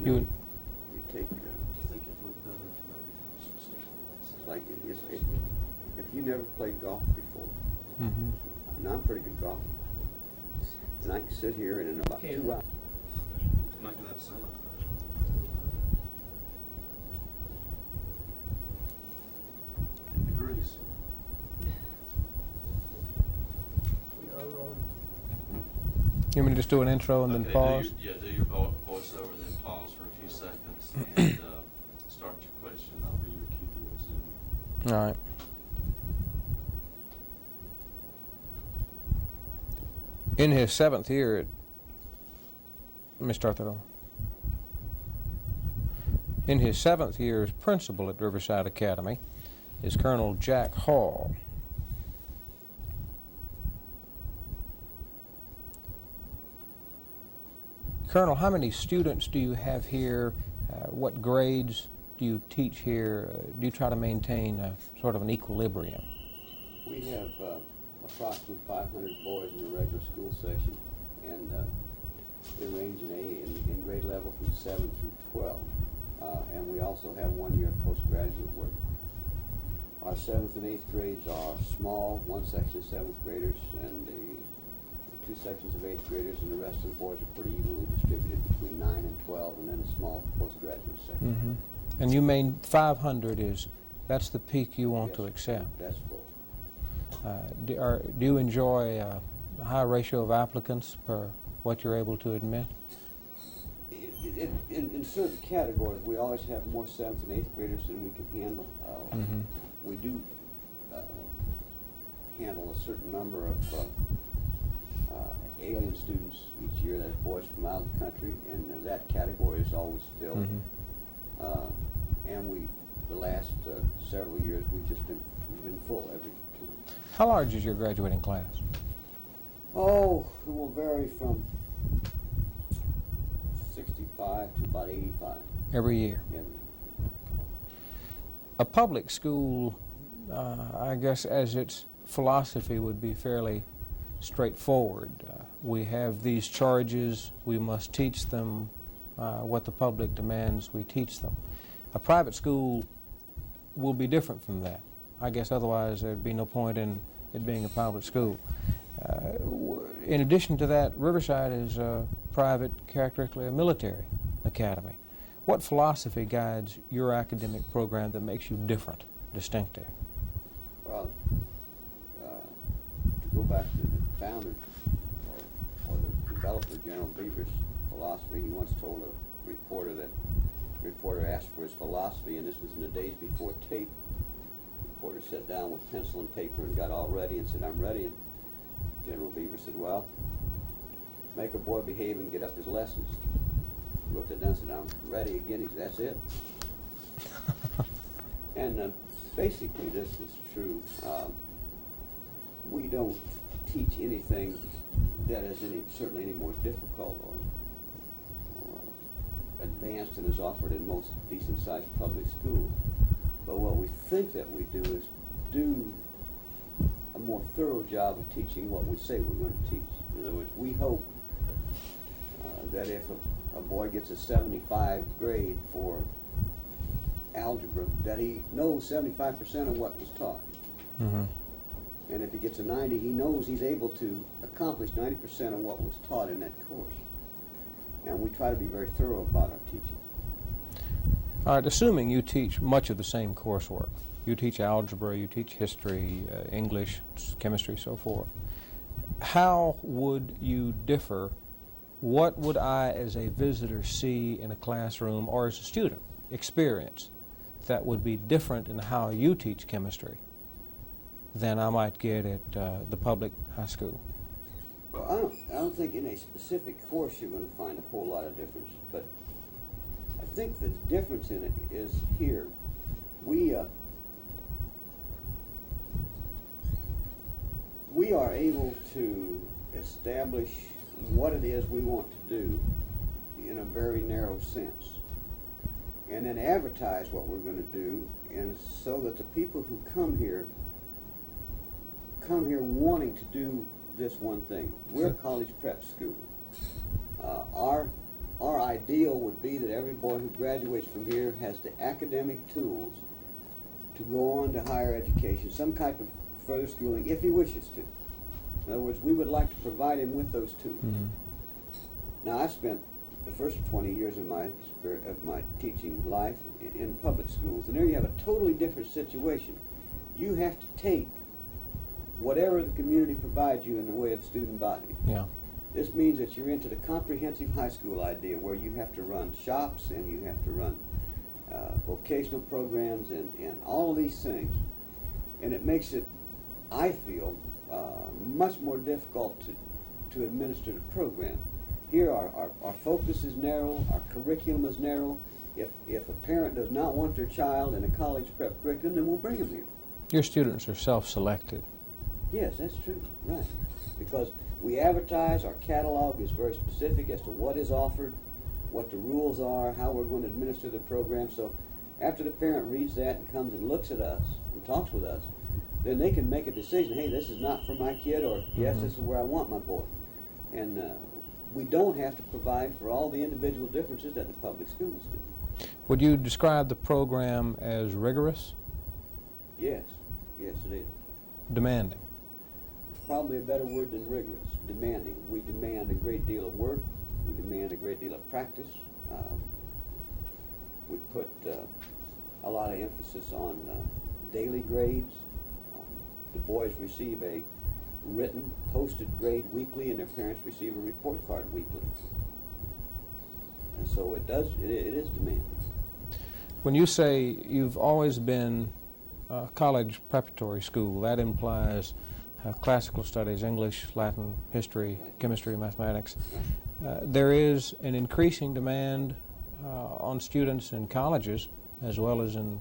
You take. Do you think it would better to maybe have some special Like if you never played golf before, Mm-hmm. and I'm pretty good golfer, and I can sit here and in about 2 hours. making that sound? Degrees. We are rolling. You want me to just do an intro and then Okay, pause? do your voiceover, then pause for a few seconds and start your question. I'll be your QD on Zoom. All right. In his 7th year let me start that over. In his 7th year as principal at Riverside Academy is Colonel Jack Hall. Colonel, how many students do you have here? What grades do you teach here? Do you try to maintain sort of an equilibrium? We have approximately 500 boys in the regular school section, and they range in grade level from 7 through 12. And we also have 1 year postgraduate work. Our 7th and 8th grades are small, one section of 7th graders and the 2 sections of 8th graders, and the rest of the boys are pretty evenly distributed between 9 and 12, and then a small postgraduate section. Mm-hmm. And you mean 500 that's the peak you want Yes, to accept? That's full. Do you enjoy a high ratio of applicants per what you're able to admit? In certain categories, we always have more 7th and 8th graders than we can handle. Mm-hmm. We do handle a certain number of alien students each year. That's boys from out of the country, and that category is always filled. Mm-hmm. And the last several years, we've been full every time. How large is your graduating class? Oh, it will vary from 65 to about 85 Every year? every year. A public school, I guess, as its philosophy would be fairly straightforward. We have these charges, we must teach them what the public demands we teach them. A private school will be different from that. I guess otherwise there'd be no point in it being a public school. In addition to that, Riverside is a private, characteristically a military academy. What philosophy guides your academic program that makes you different, distinctive? Well, to go back to the founder or the developer, General Beaver's philosophy, he once told a reporter that the reporter asked for his philosophy, and this was in the days before tape. The reporter sat down with pencil and paper and got all ready and said, "I'm ready." And General Beaver said, "Well, make a boy behave and get up his lessons." He looked at them and said, "I'm ready again." He said, "That's it." And basically this is true. We don't teach anything that is certainly any more difficult or advanced than is offered in most decent-sized public schools. But what we think that we do is do a more thorough job of teaching what we say we're going to teach. In other words, we hope that if a boy gets a 75 grade for algebra, that he knows 75% of what was taught. Mm-hmm. And if he gets a 90, he knows he's able to accomplish 90% of what was taught in that course. And we try to be very thorough about our teaching. All right, assuming you teach much of the same coursework, you teach algebra, you teach history, English, chemistry, so forth, how would you differ? What would I, as a visitor, see in a classroom or as a student experience that would be different in how you teach chemistry than I might get at the public high school? Well, I don't think in a specific course you're going to find a whole lot of difference, but I think the difference in it is here. We are able to establish what it is we want to do in a very narrow sense, and then advertise what we're going to do, and so that the people who come here wanting to do this one thing. We're a college prep school. Our our ideal would be that every boy who graduates from here has the academic tools to go on to higher education, some type of further schooling, if he wishes to. In other words, we would like to provide him with those tools. Now, I spent the first 20 years of my teaching life in public schools, and there you have a totally different situation. You have to take whatever the community provides you in the way of student body. Yeah. This means that you're into the comprehensive high school idea, where you have to run shops and you have to run vocational programs and all of these things. And it makes it, I feel, much more difficult to administer the program. Here our focus is narrow, our curriculum is narrow. If a parent does not want their child in a college prep curriculum, then we'll bring them here. Your students are self-selected. Yes, that's true, right. Because we advertise, our catalog is very specific as to what is offered, what the rules are, how we're going to administer the program. So after the parent reads that and comes and looks at us and talks with us, then they can make a decision, hey, this is not for my kid, or yes, this is where I want my boy. And we don't have to provide for all the individual differences that the public schools do. Would you describe the program as rigorous? Yes, yes it is. Demanding? Probably a better word than rigorous. Demanding. We demand a great deal of work. We demand a great deal of practice. We put a lot of emphasis on daily grades. The boys receive a written, posted grade weekly, and their parents receive a report card weekly. And so it is demanding. When you say you've always been a college preparatory school, that implies classical studies, English, Latin, history, chemistry, mathematics. There is an increasing demand on students in colleges as well as in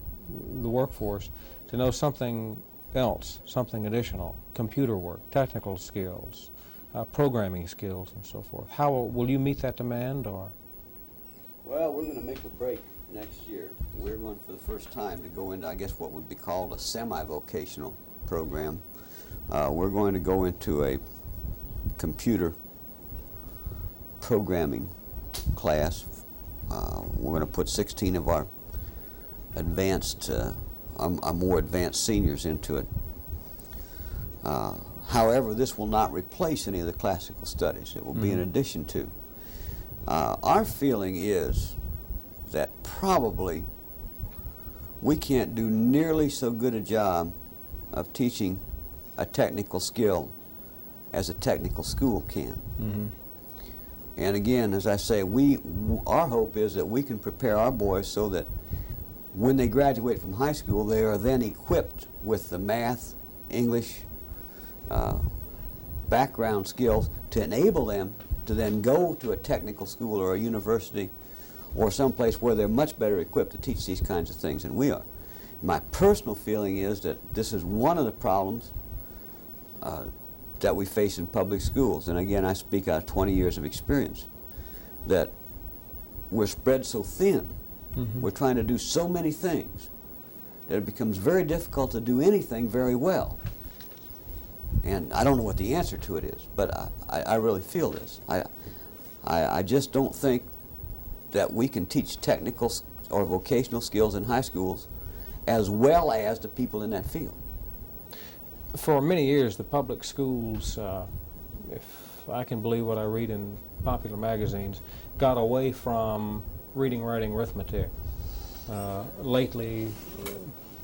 the workforce to know something else, something additional, computer work, technical skills, programming skills, and so forth. How will you meet that demand? Or? Well, we're going to make a break next year. We're going for the first time to go into, I guess, what would be called a semi-vocational program. We're going to go into a computer programming class. We're going to put 16 of our advanced, our more advanced seniors into it. However, this will not replace any of the classical studies. It will be in addition to. Our feeling is that probably we can't do nearly so good a job of teaching a technical skill as a technical school can. And again, as I say, our hope is that we can prepare our boys so that when they graduate from high school, they are then equipped with the math, English, background skills to enable them to then go to a technical school or a university or someplace where they're much better equipped to teach these kinds of things than we are. My personal feeling is that this is one of the problems that we face in public schools. And again, I speak out of 20 years of experience, that we're spread so thin. We're trying to do so many things that it becomes very difficult to do anything very well. And I don't know what the answer to it is, but I really feel this. I just don't think that we can teach technical or vocational skills in high schools as well as the people in that field. For many years, the public schools, if I can believe what I read in popular magazines, got away from reading, writing, arithmetic. Lately,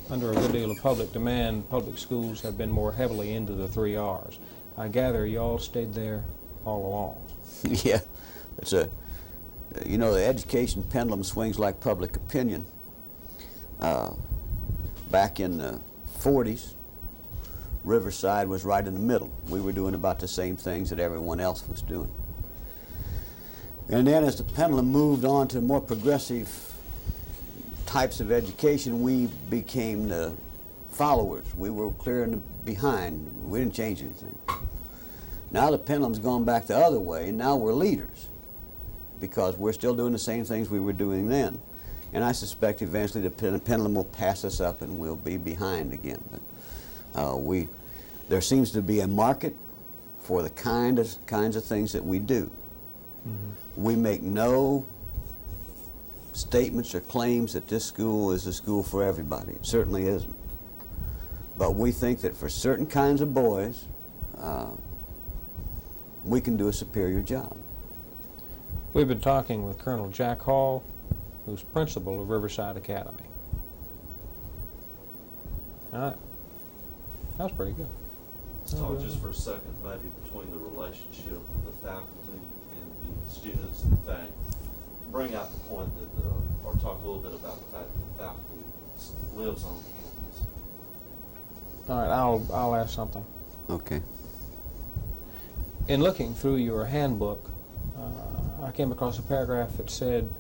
under a good deal of public demand, public schools have been more heavily into the 3 R's. I gather you all stayed there all along. Yeah, it's you know, the education pendulum swings like public opinion. Back in the 40s, Riverside was right in the middle. We were doing about the same things that everyone else was doing. And then as the pendulum moved on to more progressive types of education, we became the followers. We were clear in the behind. We didn't change anything. Now the pendulum's gone back the other way, and now we're leaders because we're still doing the same things we were doing then. And I suspect eventually the pendulum will pass us up and we'll be behind again. But there seems to be a market for the kinds of things that we do. We make no statements or claims that this school is a school for everybody. It certainly isn't. But we think that for certain kinds of boys, we can do a superior job. We've been talking with Colonel Jack Hall, who's principal of Riverside Academy. All right. That was pretty good. Let's talk just for a second maybe between the relationship of the faculty and the students and the fact, bring out the point that, or talk a little bit about the fact that the faculty lives on campus. All right, I'll ask something. Okay. In looking through your handbook, I came across a paragraph that said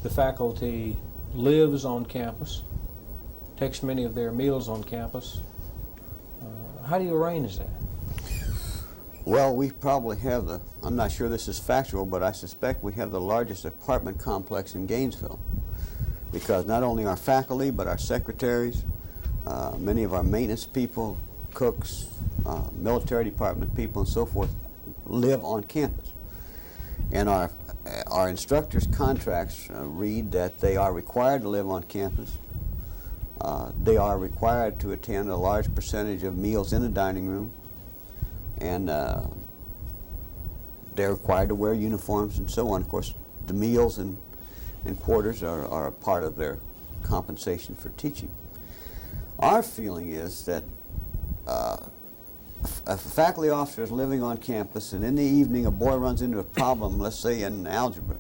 the faculty lives on campus, takes many of their meals on campus. How do you arrange that? Well, we probably have the, I'm not sure this is factual, but I suspect we have the largest apartment complex in Gainesville, because not only our faculty, but our secretaries, many of our maintenance people, cooks, military department people, and so forth, live on campus. And our instructors' contracts read that they are required to live on campus. They are required to attend a large percentage of meals in the dining room, and they're required to wear uniforms and so on. Of course, the meals and quarters are a part of their compensation for teaching. Our feeling is that if a faculty officer is living on campus and in the evening a boy runs into a problem, let's say in algebra,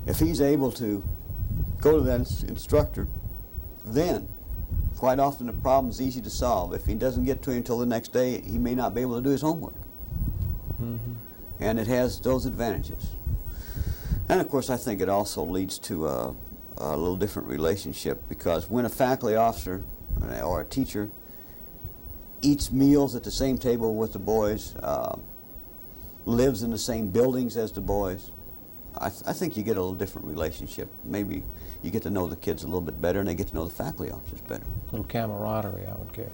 if he's able to go to that instructor, then quite often the problem's easy to solve. If he doesn't get to him until the next day, he may not be able to do his homework. And it has those advantages. And of course, I think it also leads to a little different relationship, because when a faculty officer or a teacher eats meals at the same table with the boys, lives in the same buildings as the boys, I think you get a little different relationship. Maybe you get to know the kids a little bit better, and they get to know the faculty officers better. A little camaraderie, I would guess.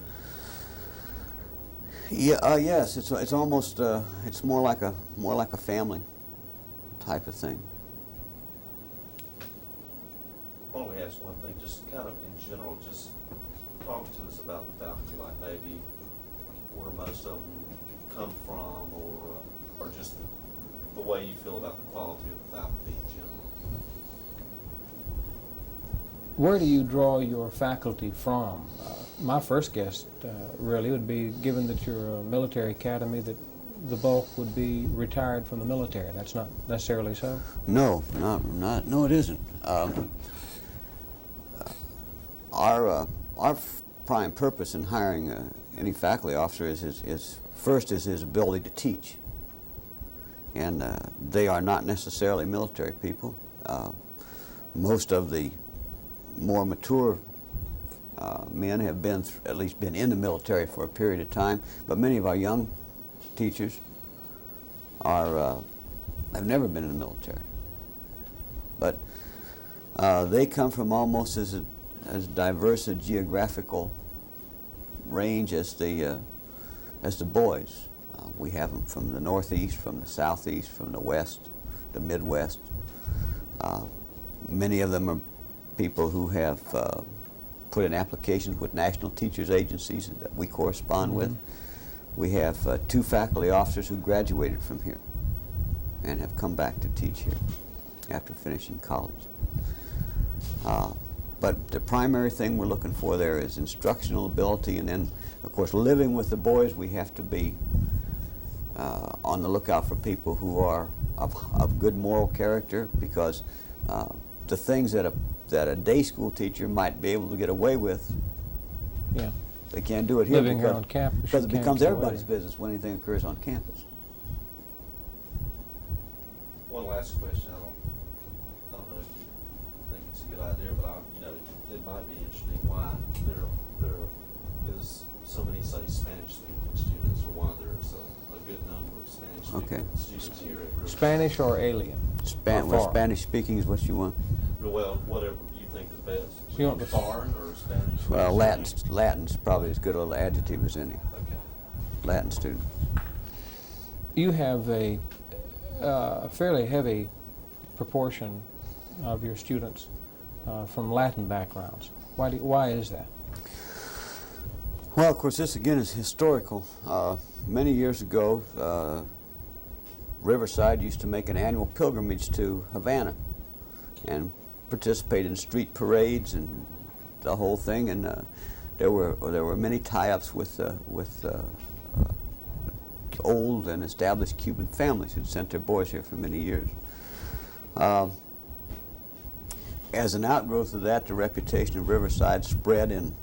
Yeah, yes, it's almost it's more like a family type of thing. Why don't we ask one thing, just kind of in general, just talk to us about the faculty, like maybe where most of them come from, or just the way you feel about the quality of the faculty in general. Where do you draw your faculty from? My first guess really would be, given that you're a military academy, that the bulk would be retired from the military. That's not necessarily so? No, no, it isn't. Our prime purpose in hiring any faculty officer is his ability to teach, and they are not necessarily military people. Most of the more mature men have at least been in the military for a period of time, but many of our young teachers have never been in the military. But they come from almost as diverse a geographical range as the boys. We have them from the Northeast, from the Southeast, from the West, the Midwest. Many of them are people who have put in applications with national teachers agencies that we correspond with. We have 2 faculty officers who graduated from here and have come back to teach here after finishing college. But the primary thing we're looking for there is instructional ability, and then, of course, living with the boys, we have to be on the lookout for people who are of good moral character, because the things that a day school teacher might be able to get away with, Yeah. they can't do it here Living here on campus, because you it can't becomes get away everybody's with it. business when anything occurs on campus. One last question. I don't know if you think it's a good idea, but it might be interesting why there is so many, say, Spanish-speaking students, or why there's a good number of Spanish-speaking students here at Riverside. Spanish or alien? Well, Spanish speaking is what you want. Well, whatever you think is best. So you want the foreign or Spanish? Well, Latin's probably as good an adjective as any. Okay. Latin student. You have a fairly heavy proportion of your students from Latin backgrounds. Why is that? Well, of course, this again is historical. Many years ago, Riverside used to make an annual pilgrimage to Havana and participate in street parades and the whole thing. And there were many tie-ups with old and established Cuban families who'd sent their boys here for many years. As an outgrowth of that, the reputation of Riverside spread in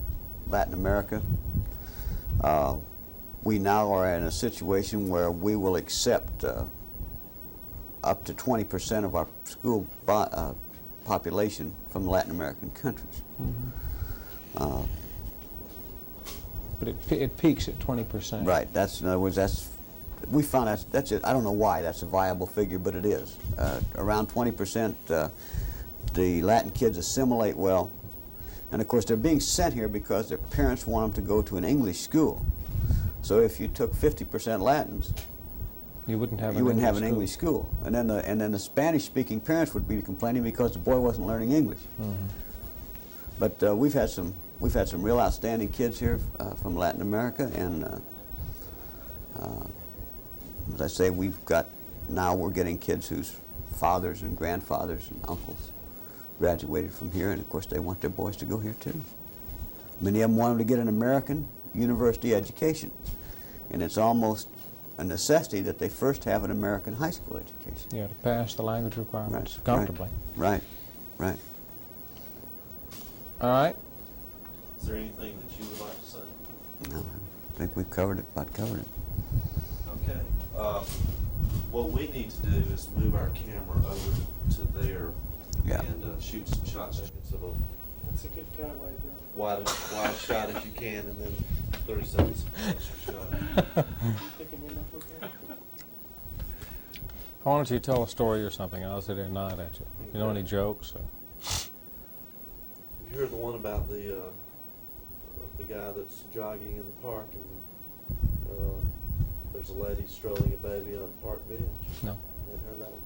Latin America. We now are in a situation where we will accept up to 20% of our school population from Latin American countries. Mm-hmm. But it peaks at 20%. Right. In other words, we found that's it. I don't know why that's a viable figure, but it is. Around 20%, the Latin kids assimilate well, and of course they're being sent here because their parents want them to go to an English school. So if you took 50% Latins, you wouldn't have an English school, and then the Spanish-speaking parents would be complaining because the boy wasn't learning English. Mm-hmm. But we've had some real outstanding kids here from Latin America, and as I say, we're getting kids whose fathers and grandfathers and uncles graduated from here, and of course they want their boys to go here too. Many of them want them to get an American university education, and it's almost a necessity that they first have an American high school education. Yeah, to pass the language requirements Right, comfortably. Right. All right. Is there anything that you would like to say? No, I think we've covered it. Okay. What we need to do is move our camera over to there Yeah. and shoot some shots. So That's a good cutaway, Bill. wide shot as you can, and then 30 seconds of extra shot. You thinking you're not okay? Why don't you tell a story or something, and I'll sit there and nod at you. You know any jokes? Or? Have you heard the one about the guy that's jogging in the park, and there's a lady strolling a baby on a park bench? No. Haven't heard that one?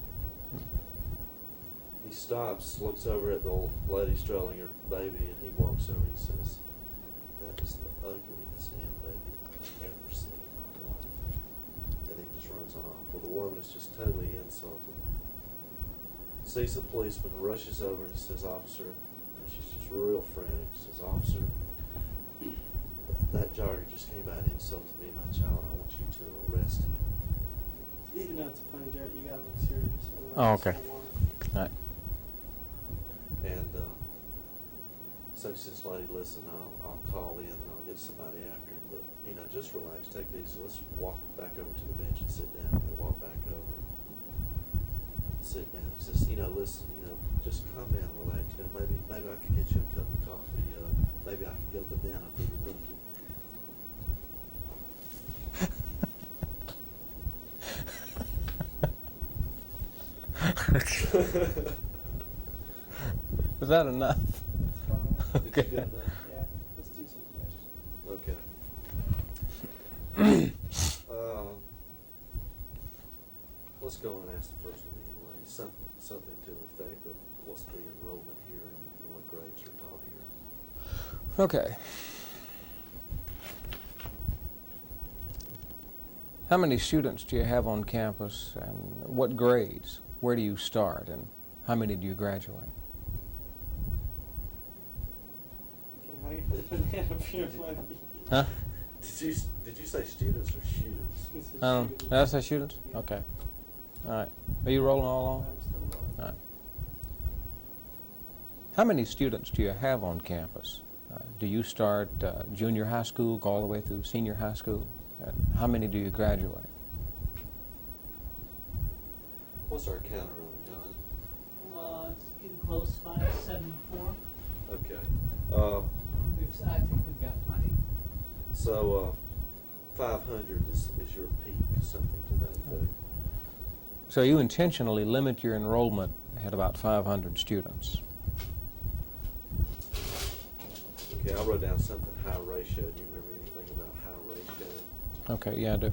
He stops, looks over at the old lady strolling her baby, and he walks over and he says, "That is the ugliest damn baby I've ever seen in my life." And he just runs off. Well, the woman is just totally insulted. Sees a policeman, rushes over and says, "Officer," and she's just real frantic, says, "Officer, that jogger just came out and insulted me and my child. I want you to arrest him." Even though it's a funny joke, you gotta look serious. Oh, okay. All right. And so he says, "Lady, listen, I'll call in and I'll get somebody after him. But, just relax, take it easy. Let's walk back over to the bench and sit down." And they walk back over and sit down. He says, "Listen, just calm down, relax. Maybe I could get you a cup of coffee. Maybe I could get a banana for your monkey." Is that enough? That's fine. Did you Okay. get enough? Yeah, let's do some questions. Okay. Let's go and ask the first one anyway. Something to the effect of what's the enrollment here and what grades are taught here. Okay. How many students do you have on campus, and what grades? Where do you start, and how many do you graduate? Can I get the banana for your monkey? Huh? Did you say students or students? He said Did student. I say students? Yeah. Okay. All right. Are you rolling all along? I'm still rolling. All right. How many students do you have on campus? Do you start junior high school, go all the way through senior high school? And how many do you graduate? What's our counter on, John? It's getting close, 574. Okay. I think we've got plenty. So 500 is your peak, something to that effect. So you intentionally limit your enrollment at about 500 students. Okay, I wrote down something high ratio. Do you remember anything about high ratio? Okay, yeah, I do.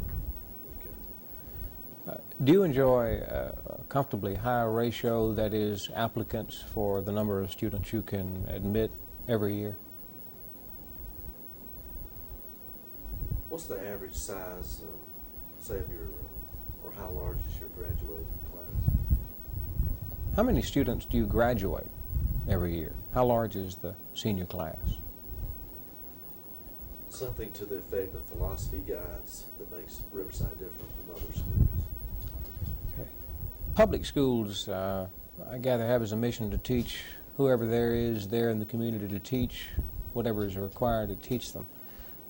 Okay. Do you enjoy a comfortably higher ratio, that is, applicants for the number of students you can admit every year? What's the average size, say, of your, or how large is your graduating class? How many students do you graduate every year? How large is the senior class? Something to the effect of philosophy guides that makes Riverside different from other schools. Okay. Public schools, I gather, have as a mission to teach whoever there is there in the community, to teach whatever is required to teach them.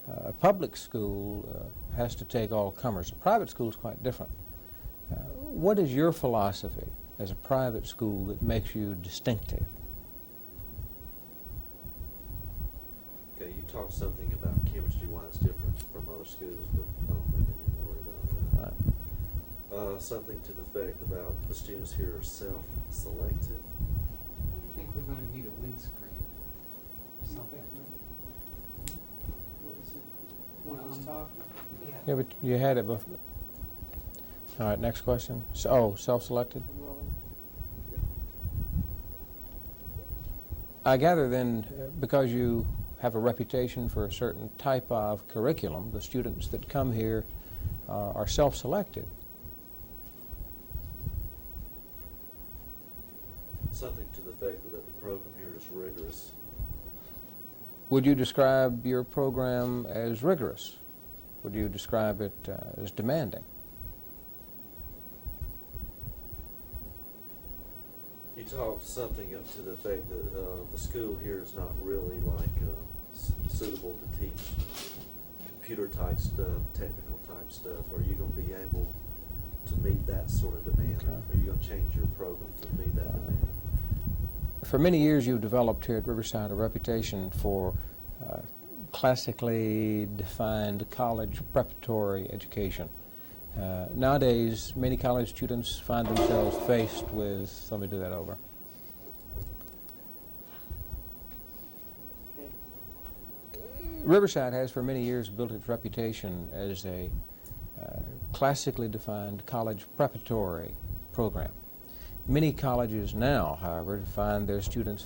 A public school has to take all comers. A private school is quite different. What is your philosophy as a private school that makes you distinctive? Okay, you talked something about chemistry, why it's different from other schools, but I don't think we need to worry about that. Right. Something to the effect about the students here are self-selected. I think we're gonna need a windscreen or something. What is it? When I was Um, talking? Yeah, but you had it before. All right, next question. So, self-selected? Yeah. I gather then, because you have a reputation for a certain type of curriculum, the students that come here are self-selected. Something to the effect that the program here is rigorous. Would you describe your program as rigorous? Would you describe it as demanding? You talked something up to the effect that the school here is not really like suitable to teach computer type stuff, technical type stuff. Are you going to be able to meet that sort of demand? Okay. Are you going to change your program to meet that demand? For many years, you've developed here at Riverside a reputation for classically defined college preparatory education. Nowadays, many college students find themselves faced with, let me do that over. Okay. Riverside has for many years built its reputation as a classically defined college preparatory program. Many colleges now, however, find their students